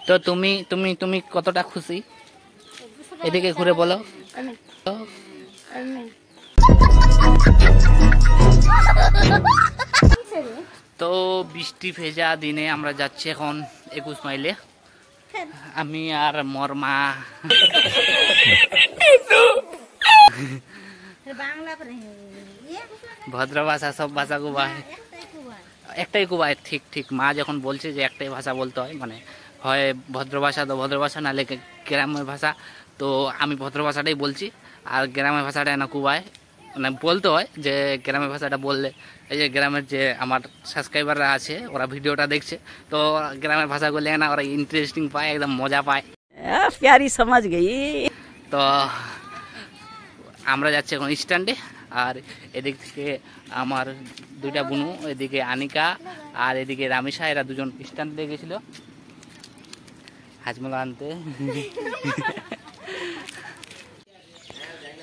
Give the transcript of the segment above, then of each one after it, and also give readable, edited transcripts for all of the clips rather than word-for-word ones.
তো তুমি তুমি তুমি কতটা খুশি এদিকে ঘুরে বলো। তো বৃষ্টি ভেজা দিনে আমরা যাচ্ছি এখন 21 মাইলে, আমি আর মোর মা। ভদ্র ভাষা সব ভাষা কুবায়, একটাই কুবায়। ঠিক ঠিক, মা যখন বলছে যে একটাই ভাষা বলতে হয়, মানে হয় ভদ্র ভাষা তো ভদ্র ভাষা, নাহলে গ্রামের ভাষা। তো আমি ভদ্র ভাষাটাই বলছি, আর গ্রামের ভাষাটা না কুবায়, মানে বলতে হয় যে গ্রামের ভাষাটা বললে এই যে গ্রামের যে আমার সাবস্ক্রাইবাররা আছে ওরা ভিডিওটা দেখছে, তো গ্রামের ভাষাগুলো না ওরা ইন্টারেস্টিং পায়, একদম মজা পায়। প্যারি সমাজ গই। তো আমরা যাচ্ছি এখন স্ট্যান্ডে, আর এদিক থেকে আমার দুইটা বোনু, এদিকে আনিকা আর এদিকে রামিসা, এরা দুজন স্ট্যান্ডে গেছিল হাজমোলা আনতে।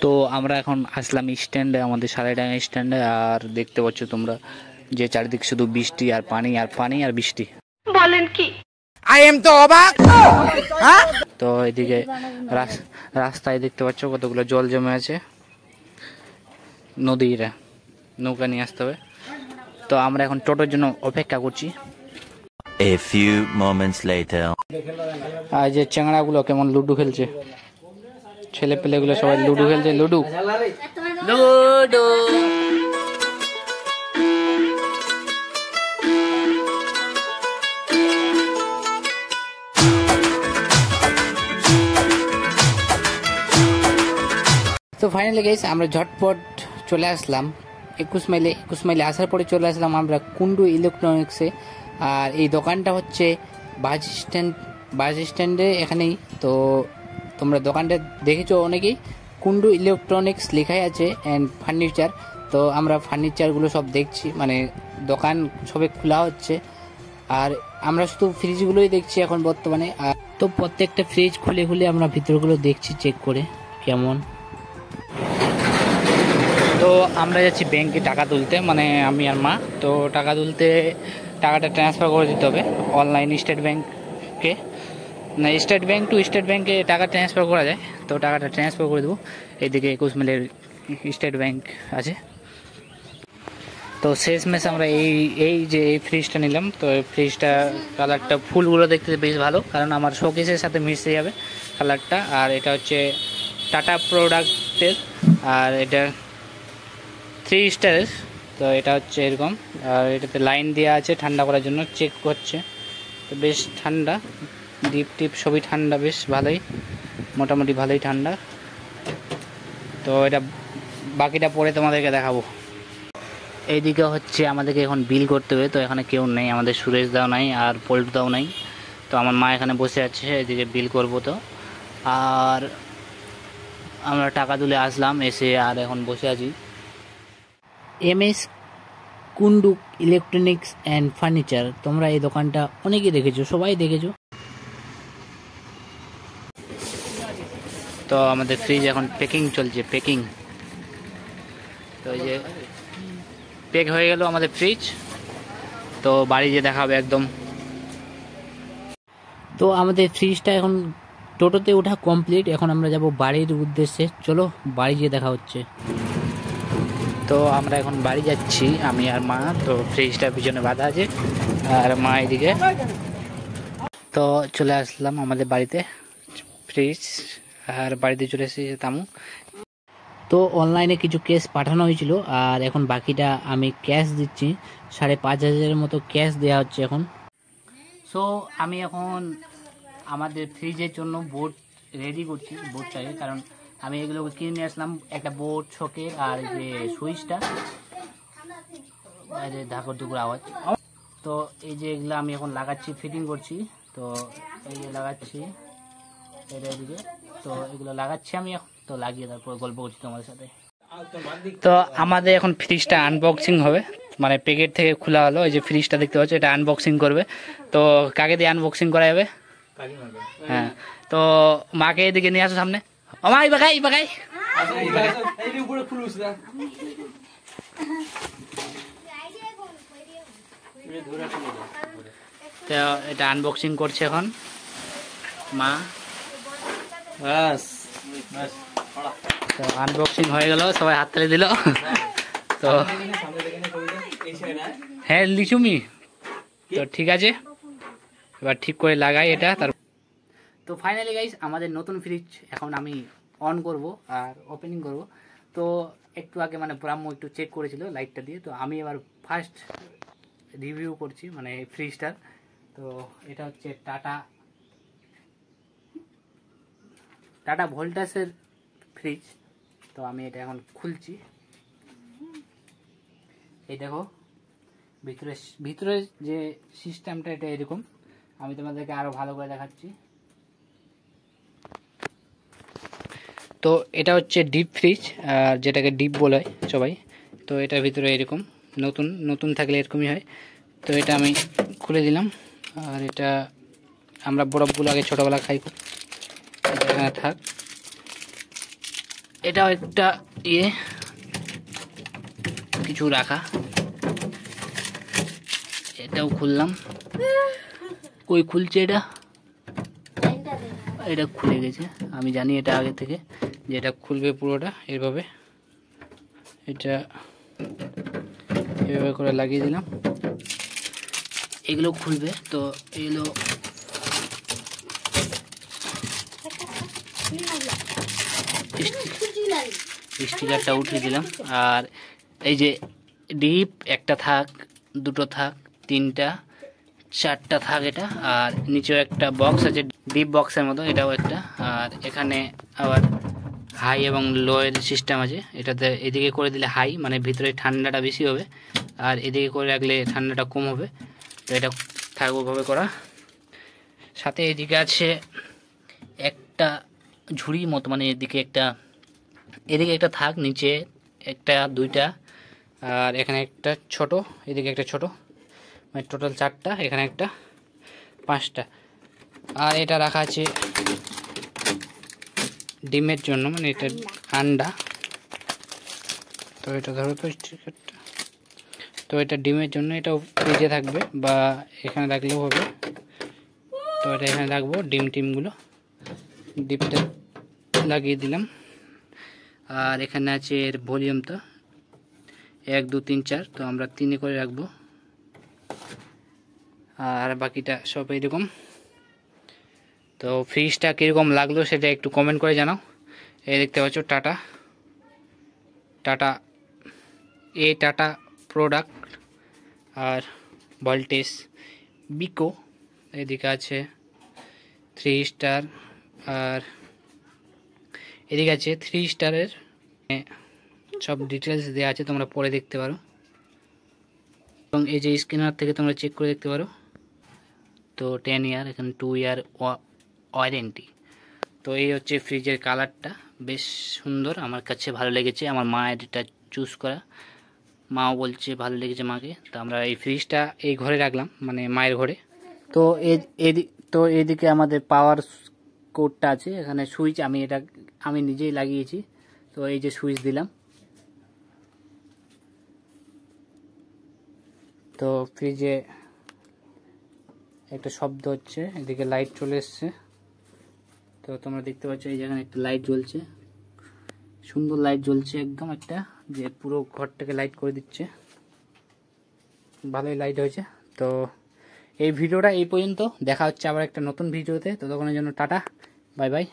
তো আমরা এখন আসলাম স্ট্যান্ডে, আমাদের সারাইডাঙ্গা স্ট্যান্ডে। আর দেখতে পাচ্ছ তোমরা যে চারিদিক শুধু বৃষ্টি আর পানি আর পানি আর বৃষ্টি। বলেন কি? আই এম তো অবাক। তো এদিকে রাস্তায় দেখতে পাচ্ছ কতগুলো জল জমে আছে, নদীরা নৌকা নিয়ে আসতে হবে। তো আমরা এখন টোটোর জন্য অপেক্ষা করছি। A few moments later. আর যে চ্যাংড়াগুলো কেমন লুডো খেলছে, ছেলে পেলেগুলো সবাই লুডো খেলছে, লুডো লুডো। তো ফাইনালি গাইস আমরা ঝটপট চলে আসলাম 21 মাইলে আসার পরে চলে আসলাম আমরা কুন্ডু ইলেকট্রনিক্সে। আর এই দোকানটা হচ্ছে বাস স্ট্যান্ডে এখানেই। তো তোমরা দোকানটা দেখেছো অনেকেই, কুন্ডু ইলেকট্রনিক্স লেখাই আছে অ্যান্ড ফার্নিচার। তো আমরা ফার্নিচারগুলো সব দেখছি, মানে দোকান সবে খোলা হচ্ছে, আর আমরা শুধু ফ্রিজগুলোই দেখছি এখন বর্তমানে। আর তো প্রত্যেকটা ফ্রিজ খুলে খুলে আমরা ভিতরগুলো দেখছি চেক করে কেমন। তো আমরা যাচ্ছি ব্যাংকে টাকা তুলতে, মানে আমি আর মা। তো টাকা তুলতে টাকাটা ট্রান্সফার করে দিতে হবে অনলাইন স্টেট ব্যাংকে, না স্টেট ব্যাংক টু স্টেট ব্যাংকে টাকা ট্রান্সফার করা যায়। তো টাকাটা ট্রান্সফার করে দেবো। এইদিকে 21 মাইলের স্টেট ব্যাংক আছে। তো শেষমেশ আমরা এই যে এই ফ্রিজটা নিলাম। তো এই ফ্রিজটা কালারটা ফুলগুলো দেখতে বেশ ভালো, কারণ আমার শোকেসের সাথে মিশে যাবে কালারটা। আর এটা হচ্ছে টাটা প্রোডাক্টের, আর এটা 3 স্টারের। তো এটা হচ্ছে এরকম, আর এটাতে লাইন দেওয়া আছে ঠান্ডা করার জন্য, চেক করছে। তো বেশ ঠান্ডা, ডিপ টিপ সবই ঠান্ডা, বেশ ভালোই, মোটামুটি ভালোই ঠান্ডা। তো এটা বাকিটা পরে তোমাদেরকে দেখাবো। এইদিকে হচ্ছে আমাদেরকে এখন বিল করতে হবে। তো এখানে কেউ নেই, আমাদের সুরেশ দাও নাই আর পল্টু দাও নাই। তো আমার মা এখানে বসে আছে, এদিকে বিল করব। তো আর আমরা টাকা তুলে আসলাম, এসে আর এখন বসে আছি। MS Kundu electronics and furniture, তোমরা এই দোকানটা অনেকেই দেখেছো, সবাই দেখেছো। তো আমাদের ফ্রিজ এখন প্যাকিং চলছে, প্যাকিং। তো এই যে প্যাক হয়ে গেল আমাদের ফ্রিজ। তো বাড়ি যেয়ে দেখা হবে একদম। তো আমাদের ফ্রিজটা এখন টোটোতে ওঠা কমপ্লিট, এখন আমরা যাব বাড়ির উদ্দেশ্যে। চলো বাড়ি যেয়ে দেখা হচ্ছে। তো আমরা এখন বাড়ি যাচ্ছি আমি আর মা। তো ফ্রিজটা পিছনে বাঁধা আছে আর মা এদিকে। তো চলে আসলাম আমাদের বাড়িতে, ফ্রিজ আর বাড়িতে চলে এসেছি তামু। তো অনলাইনে কিছু ক্যাশ পাঠানো হয়েছিল, আর এখন বাকিটা আমি ক্যাশ দিচ্ছি। 5,500 মতো ক্যাশ দেওয়া হচ্ছে এখন। সো আমি এখন আমাদের ফ্রিজের জন্য বোর্ড রেডি করছি, বোর্ডটাকে, কারণ আমি এগুলোকে কিনে নিয়ে আসলাম। একটা বোর্ড, সকেট আর যে সুইচটা, ধাকর ধুকর আওয়াজ। তো এই যে এগুলো আমি এখন লাগাচ্ছি, ফিটিং করছি। তো এই যে লাগাচ্ছি এটা এদিকে। তো এগুলো লাগাচ্ছি আমি এখন, তো লাগিয়ে তারপর গল্প করছি তোমাদের সাথে। তো আমাদের এখন ফ্রিজটা আনবক্সিং হবে, মানে প্যাকেট থেকে খোলা হলো। এই যে ফ্রিজটা দেখতে পাচ্ছ, এটা আনবক্সিং করবে। তো কাকে দিয়ে আনবক্সিং করা যাবে? হ্যাঁ, তো মাকে এদিকে নিয়ে আসো সামনে। ও মা, বাগাই বাগাই। তো এটা আনবক্সিং করছে এখন। মা। বাস তো আনবক্সিং হয়ে গেল, সবাই হাততালি দিল। তো হ্যাঁ লিচুমি, তো ঠিক আছে এবার ঠিক করে লাগাই এটা। তো ফাইনালি গাইস আমাদের নতুন ফ্রিজ এখন আমি অন করব আর ওপেনিং করব। তো একটু আগে মানে ব্রাহ্ম একটু চেক করেছিল লাইটটা দিয়ে, তো আমি এবার ফার্স্ট রিভিউ করছি মানে ফ্রিজটার। তো এটা হচ্ছে টাটা ভোল্টাসের ফ্রিজ। তো আমি এটা এখন খুলছি। এই দেখো ভিতরে যে সিস্টেমটা এটা এরকম, আমি তোমাদেরকে আরো ভালো করে দেখাচ্ছি। তো এটা হচ্ছে ডিপ ফ্রিজ, যেটাকে ডিপ বলে সবাই। তো এটার ভিতরে এরকম নতুন থাকলে এরকমই হয়। তো এটা আমি খুলে দিলাম। আর এটা আমরা বরফগুলো আগে ছোটোবেলা খাই, এটা এখানে থাক। এটাও একটা কিছু রাখা, এটাও খুললাম। কই খুলছে এটা খুলে গেছে। আমি জানি এটা আগে থেকে যে এটা খুলবে পুরোটা এইভাবে, এটা এভাবে করে লাগিয়ে দিলাম, এগুলো খুলবে। তো এগুলো স্টিকারটা উঠিয়ে দিলাম। আর এই যে ডিপ একটা থাক, দুটো থাক, তিনটা, চারটা থাক এটা। আর নিচেও একটা বক্স আছে ডিপ বক্সের মতো, এটাও একটা। আর এখানে আবার হাই এবং লো এর সিস্টেম আছে। এটাতে এদিকে করে দিলে হাই মানে ভিতরে ঠান্ডাটা বেশি হবে, আর এদিকে করে রাখলে ঠান্ডাটা কম হবে। তো এটা থাকবে ওভাবে করা। সাথে এদিকে আছে একটা ঝুড়ি মতো, মানে এদিকে একটা থাক, নিচে একটা, দুইটা, আর এখানে একটা ছোট, এদিকে একটা ছোট, মানে টোটাল 4টা, এখানে একটা, 5টা। আর এটা রাখা আছে ডিমের জন্য, মানে এটা আন্ডা। তো এটা ধরো তো স্টিকারটা, তো এটা ডিমের জন্য, এটাও ফ্রিজে থাকবে বা এখানে রাখলেও হবে। তো এটা এখানে রাখবো ডিমগুলো, ডিপটা লাগিয়ে দিলাম। আর এখানে আছে এর ভলিউমটা 1 2 3 4, তো আমরা 3 করে রাখবো। আর বাকিটা সব এরকম। তো ফ্রিজটা কীরকম লাগলো সেটা একটু কমেন্ট করে জানাও। এই দেখতে পাচ্ছ টাটা প্রোডাক্ট আর ভোল্টেজ বিকো। এদিকে আছে 3 স্টার, আর এদিকে আছে 3 স্টারের সব ডিটেলস দেওয়া আছে, তোমরা পরে দেখতে পারো। এবং এই যে স্ক্যানার থেকে তোমরা চেক করে দেখতে পারো। তো 10 ইয়ার, এখানে 2 ইয়ার ওয়ারেন্টি। তো এই হচ্ছে ফ্রিজের কালারটা, বেশ সুন্দর, আমার কাছে ভালো লেগেছে। আমার মা এটা চুজ করা, মাও বলছে ভালো লেগেছে মাকে। তো আমরা এই ফ্রিজটা এই ঘরে রাখলাম, মানে মায়ের ঘরে। তো এইদিকে আমাদের পাওয়ার কোডটা আছে, এখানে সুইচ আমি নিজেই লাগিয়েছি। তো এই যে সুইচ দিলাম, তো ফ্রিজে একটা শব্দ হচ্ছে, এদিকে লাইট চলে এসছে। তো তোমরা দেখতে পাচ্ছ এই যেখানে একটা লাইট জ্বলছে, সুন্দর লাইট জ্বলছে একদম, একটা যে পুরো ঘরটাকে লাইট করে দিচ্ছে, ভালোই লাইট হয়েছে। তো এই ভিডিওটা এই পর্যন্ত, দেখা হচ্ছে আবার একটা নতুন ভিডিওতে। ততক্ষণের জন্য টাটা, বাই বাই।